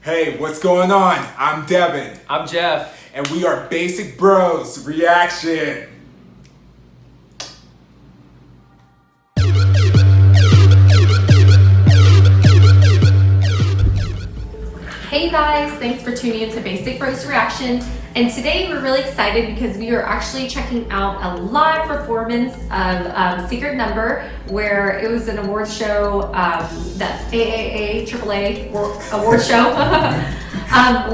Hey, what's going on? I'm Devin, I'm Jeff. and we are Basic Bros Reaction. Hey guys, thanks for tuning in to Basic Bros Reaction. And today we're really excited because we are actually checking out a live performance of Secret Number, where it was an award show, that AAA, AAA award show,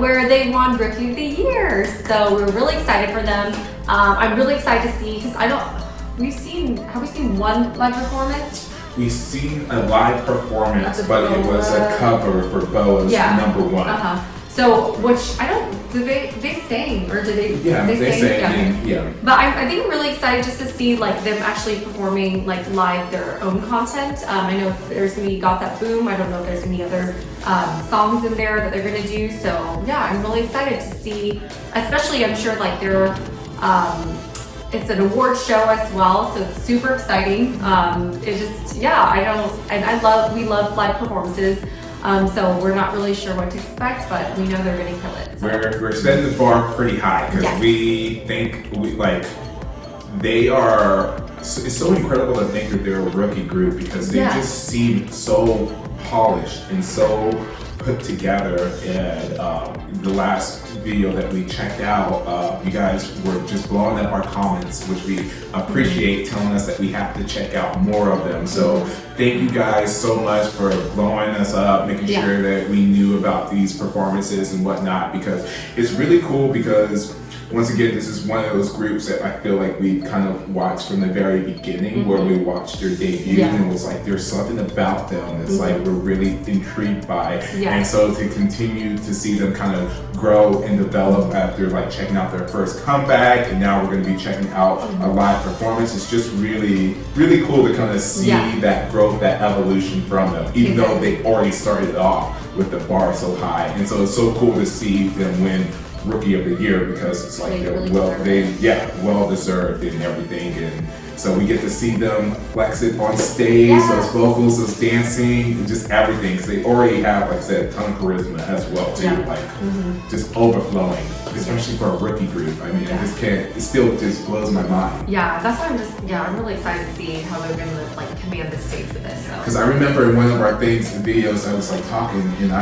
where they won Rookie of the Year. So we're really excited for them. I'm really excited to see, because have we seen one live performance? We've seen a live performance, Of the but it was a Boa. cover for Boa's number one. So, did they sang, or did they? Yeah, they sang. Yeah. But I think I'm really excited just to see like them actually performing like live their own content. I know there's gonna be Got That Boom. I don't know if there's any other songs in there that they're gonna do. So yeah, I'm really excited to see. Especially, I'm sure like they're. It's an award show as well, so it's super exciting. We love live performances. So we're not really sure what to expect, but we know they're going to kill it. So. We're setting the bar pretty high because we think they are. It's so incredible to think that they're a rookie group because they just seem so polished and so put together. And the last video that we checked out, you guys were just blowing up our comments, which we appreciate, telling us that we have to check out more of them. So thank you guys so much for blowing us up, making sure that we knew about these performances and whatnot, because it's really cool. Because once again, this is one of those groups that I feel like we kind of watched from the very beginning, where we watched their debut, and it was like there's something about them that's like we're really intrigued by. And so to continue to see them kind of grow and develop after like checking out their first comeback, and now we're going to be checking out a live performance, it's just really, really cool to kind of see that growth, that evolution from them, even though they already started off with the bar so high. And so it's so cool to see them win Rookie of the Year, because it's like they're well deserved and everything. And so we get to see them flex it on stage, those vocals, those dancing, and just everything, because they already have, like I said, a ton of charisma as well too, just overflowing, especially for a rookie group. I mean, it still just blows my mind. Yeah, that's why I'm really excited to see how they're going to like command the stage with this. Because I remember in one of our videos, I was like talking, and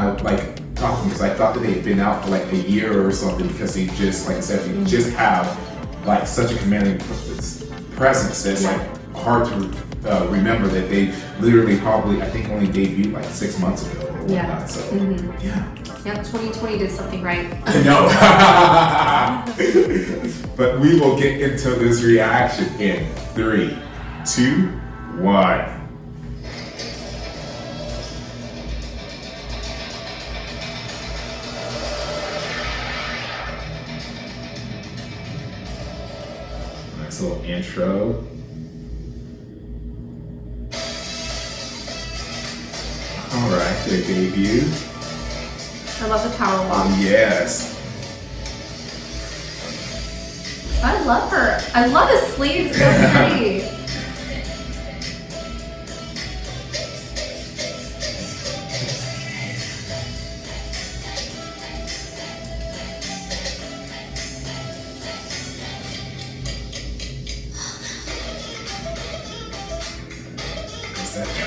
because I thought that they had been out for like a year or something, because they just, like I said, they just have like such a commanding presence that's like hard to remember that they literally probably, I think, only debuted like 6 months ago or whatnot. So yeah, 2020 did something right. I know. But we will get into this reaction in 3, 2, 1. Nice little intro. All right, their debut. I love the power walk. Yes. I love her. I love his sleeves. So pretty.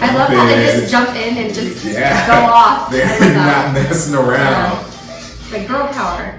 I love how they just jump in and just go off. They're not messing around. Like girl power.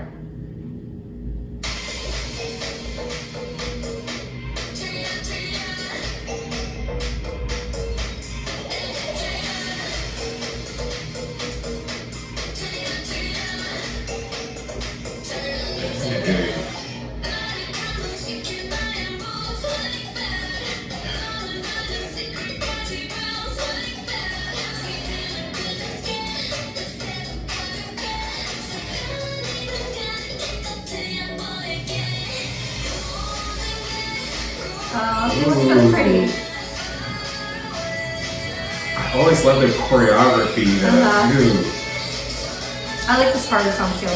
He looks so pretty. I always love their choreography. I like this part of the song too.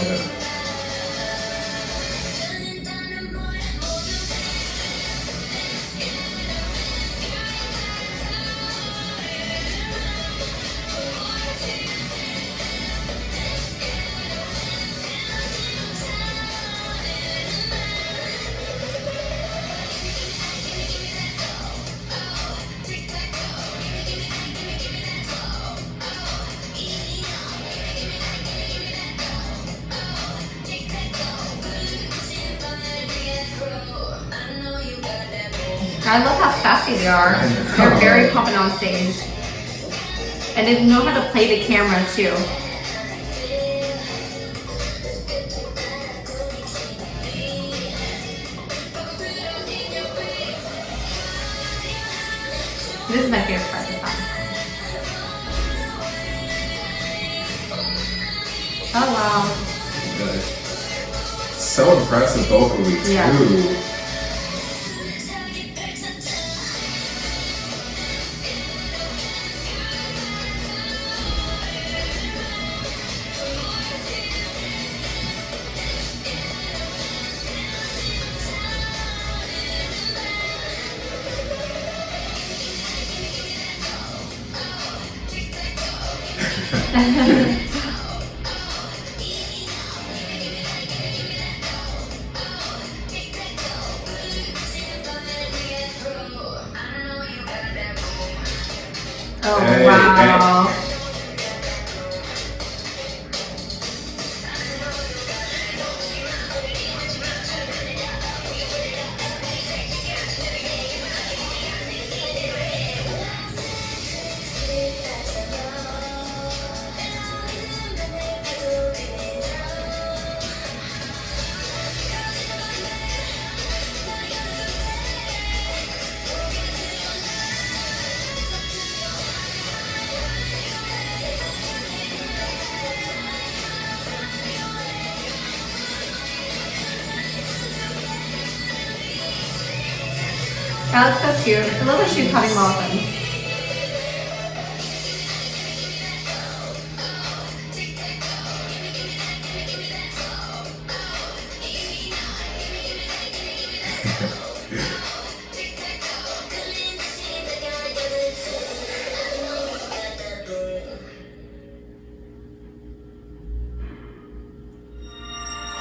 I love how sassy they are. They're very popping on stage. And they know how to play the camera too. This is my favorite part of the song. Oh wow. Good. So impressive vocally too. Yeah. Oh Hey, wow. hey. That looks so cute. I love that she's having muffins.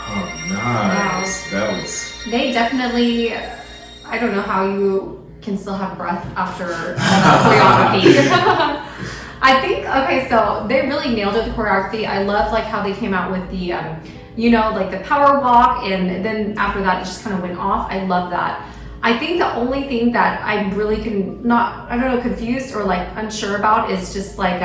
Oh, nice. That was. They definitely, I don't know how you can still have breath after choreography. I think, okay, so they really nailed it, the choreography. I love like how they came out with the, you know, like the power walk, and then after that it just kind of went off. I love that. I think the only thing that I really confused or like unsure about is just like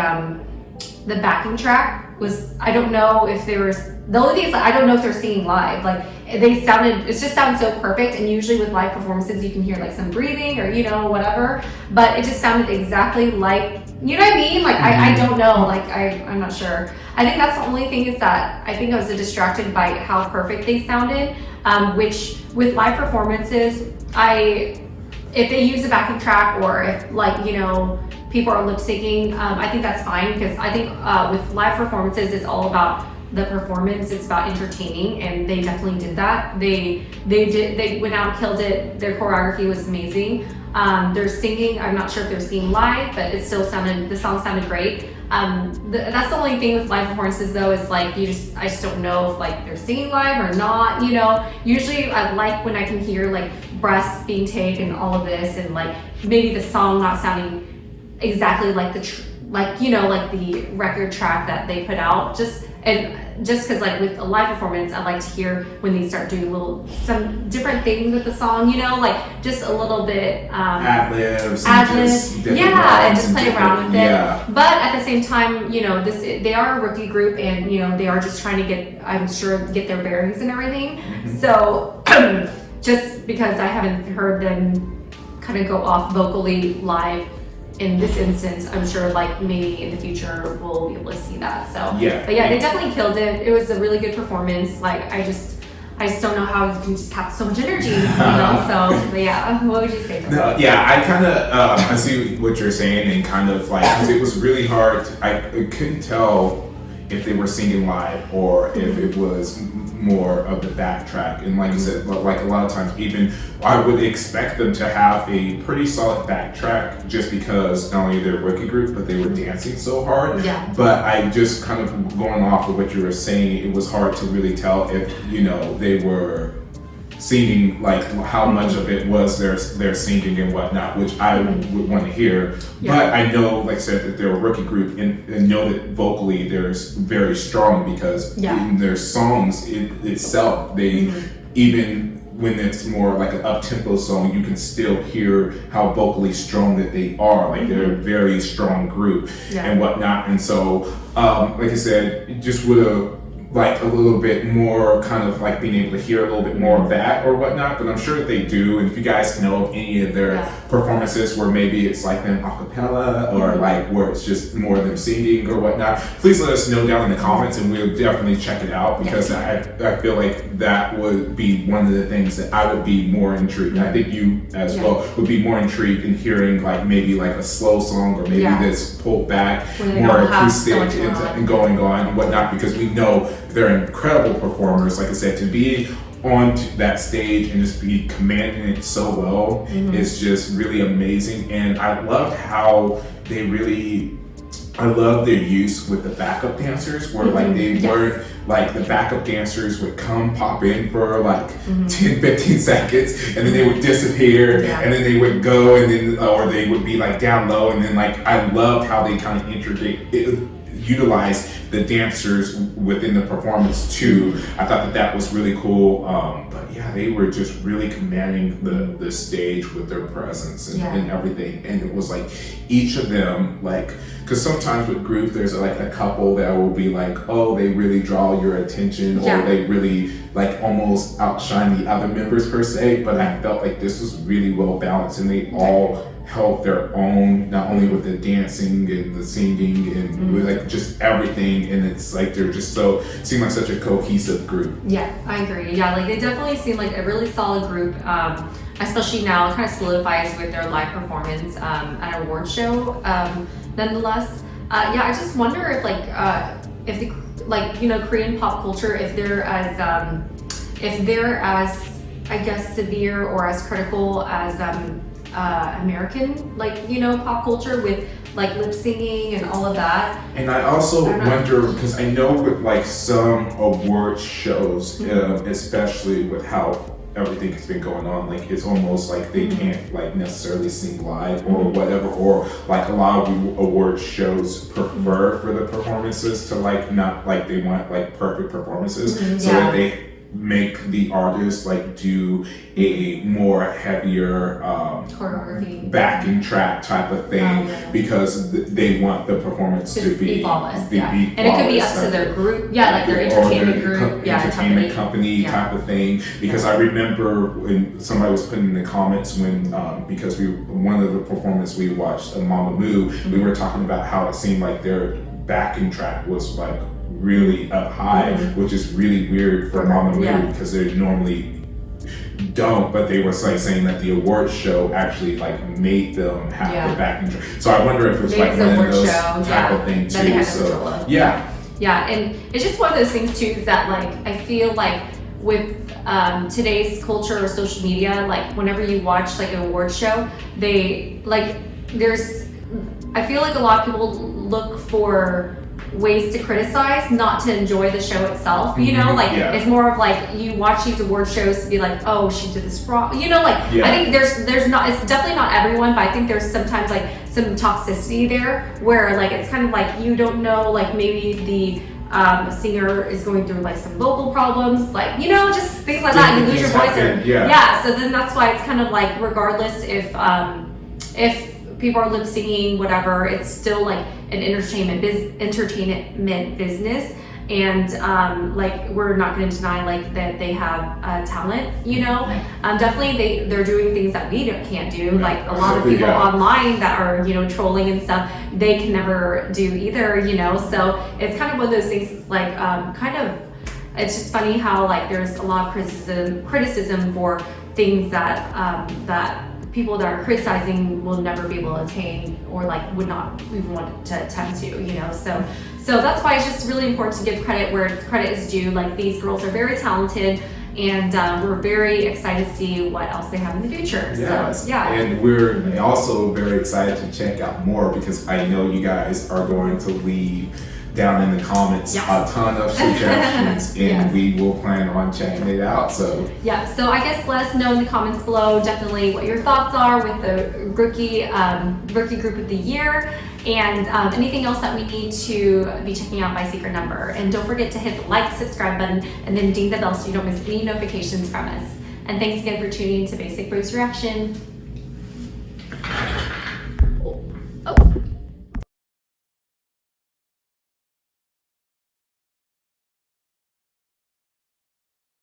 the backing track was, I don't know if they were, the only thing is I don't know if they're singing live. Like it just sounded so perfect, and usually with live performances you can hear like some breathing or, you know, whatever, but it just sounded exactly like, you know what I mean? Like I don't know, like I'm not sure. I think that's the only thing, is that I think I was distracted by how perfect they sounded, which with live performances, if they use a backing track, or if, like, you know, people are lip syncing, I think that's fine, because I think with live performances it's all about the performance, it's about entertaining, and they definitely did that. They went out, killed it. Their choreography was amazing. Their singing, I'm not sure if they're singing live, but the song sounded great. That's the only thing with live performances though, is like I just don't know if like they're singing live or not, you know. Usually I like when I can hear like breaths being taken and all of this, and like maybe the song not sounding exactly like the record track that they put out, just because like with a live performance I like to hear when they start doing some different things with the song, you know, like just a little bit ad-libs, and just play around with it. Yeah. But at the same time, you know, they are a rookie group, and you know, they are just trying to get their bearings and everything. So just because I haven't heard them kind of go off vocally live in this instance, I'm sure like maybe in the future we'll be able to see that. So yeah, but yeah, they definitely killed it. It was a really good performance. Like I just don't know how you can just have so much energy, you know. So but yeah, what would you say? No, yeah, I kind of I see what you're saying, and kind of like, because it was really hard. I couldn't tell if they were singing live or if it was more of the backtrack. And like you said, like a lot of times, even I would expect them to have a pretty solid backtrack, just because not only they're a rookie group, but they were dancing so hard. Yeah. But I just kind of going off of what you were saying, it was hard to really tell if, you know, they were singing, like how much of it was their singing and whatnot, which I would want to hear. Yeah. But I know, like I said, that they're a rookie group, and know that vocally they're very strong, because in their songs itself, they even when it's more like an up-tempo song, you can still hear how vocally strong that they are. Like they're a very strong group and whatnot. And so, like I said, just would have like a little bit more kind of like being able to hear a little bit more of that or whatnot, but I'm sure that they do. And if you guys know of any of their performances where maybe it's like them a cappella or like where it's just more of them singing or whatnot, please let us know down in the comments and we'll definitely check it out, because I feel like that would be one of the things that I would be more intrigued. I think you as well would be more intrigued in hearing like maybe like a slow song or maybe this pulled back, more acoustic and going on and whatnot, because we know they're incredible performers. Like I said, to be on that stage and just be commanding it so well is just really amazing. And I loved how they I love their use with the backup dancers, where like they weren't like the backup dancers would come pop in for like 10-15 seconds and then they would disappear and then they would go and then or they would be like down low, and then like I loved how they kind of utilize the dancers within the performance too. I thought that was really cool. But yeah, they were just really commanding the stage with their presence and everything. And it was like each of them, like, because sometimes with groups there's like a couple that will be like, oh, they really draw your attention or they really like almost outshine the other members per se. But I felt like this was really well balanced and they all held their own, not only with the dancing and the singing and with like just everything, and it's like they're just seem like such a cohesive group. Yeah, I agree. Yeah, like they definitely seem like a really solid group, especially now it kind of solidifies with their live performance at an award show. Nonetheless, I just wonder if if the like Korean pop culture, if they're as I guess severe or as critical as American pop culture with like lip singing and all of that. And I also wonder, because I know with like some award shows, especially with how everything has been going on, like it's almost like they can't like necessarily sing live or whatever, or like a lot of award shows prefer for the performances to like not like they want like perfect performances, so that they make the artist like do a more heavier choreography, backing track type of thing, because they want the performance to be flawless. And it could be up to their group, like their entertainment group, entertainment company type of thing. Because I remember when somebody was putting in the comments when because one of the performances we watched, Mamamoo, we were talking about how it seemed like their backing track was like really up high, which is really weird for Mamamoo because they normally don't, but they were like saying that the award show actually like made them have the backing track. So I wonder if it's like one of those type of thing too. So and it's just one of those things too, is that like I feel like with today's culture or social media, like whenever you watch like an award show, they like I feel like a lot of people look for ways to criticize, not to enjoy the show itself, it's more of like you watch these award shows to be like, oh, she did this wrong, I think there's not, it's definitely not everyone, but I think there's sometimes like some toxicity there where like it's kind of like you don't know, like maybe the singer is going through like some vocal problems, like just things like that, you lose your voice so then that's why it's kind of like regardless if people are lip singing, whatever, it's still like an entertainment business, and like we're not going to deny like that they have talent, definitely they're doing things that we can't do, like a lot of people online that are trolling and stuff, they can never do either, so it's kind of one of those things like it's just funny how like there's a lot of criticism for things that people that are criticizing will never be able to attain, or like would not even want to attempt to, so that's why it's just really important to give credit where credit is due. Like these girls are very talented, and we're very excited to see what else they have in the future. Yes. So, and we're also very excited to check out more, because I know you guys are going to leave down in the comments a ton of suggestions, and we will plan on checking it out. So so I guess let us know in the comments below definitely what your thoughts are with the rookie group of the year, and anything else that we need to be checking out by Secret Number. And don't forget to hit the like, subscribe button, and then ding the bell so you don't miss any notifications from us. And thanks again for tuning in to Basic Bros Reaction.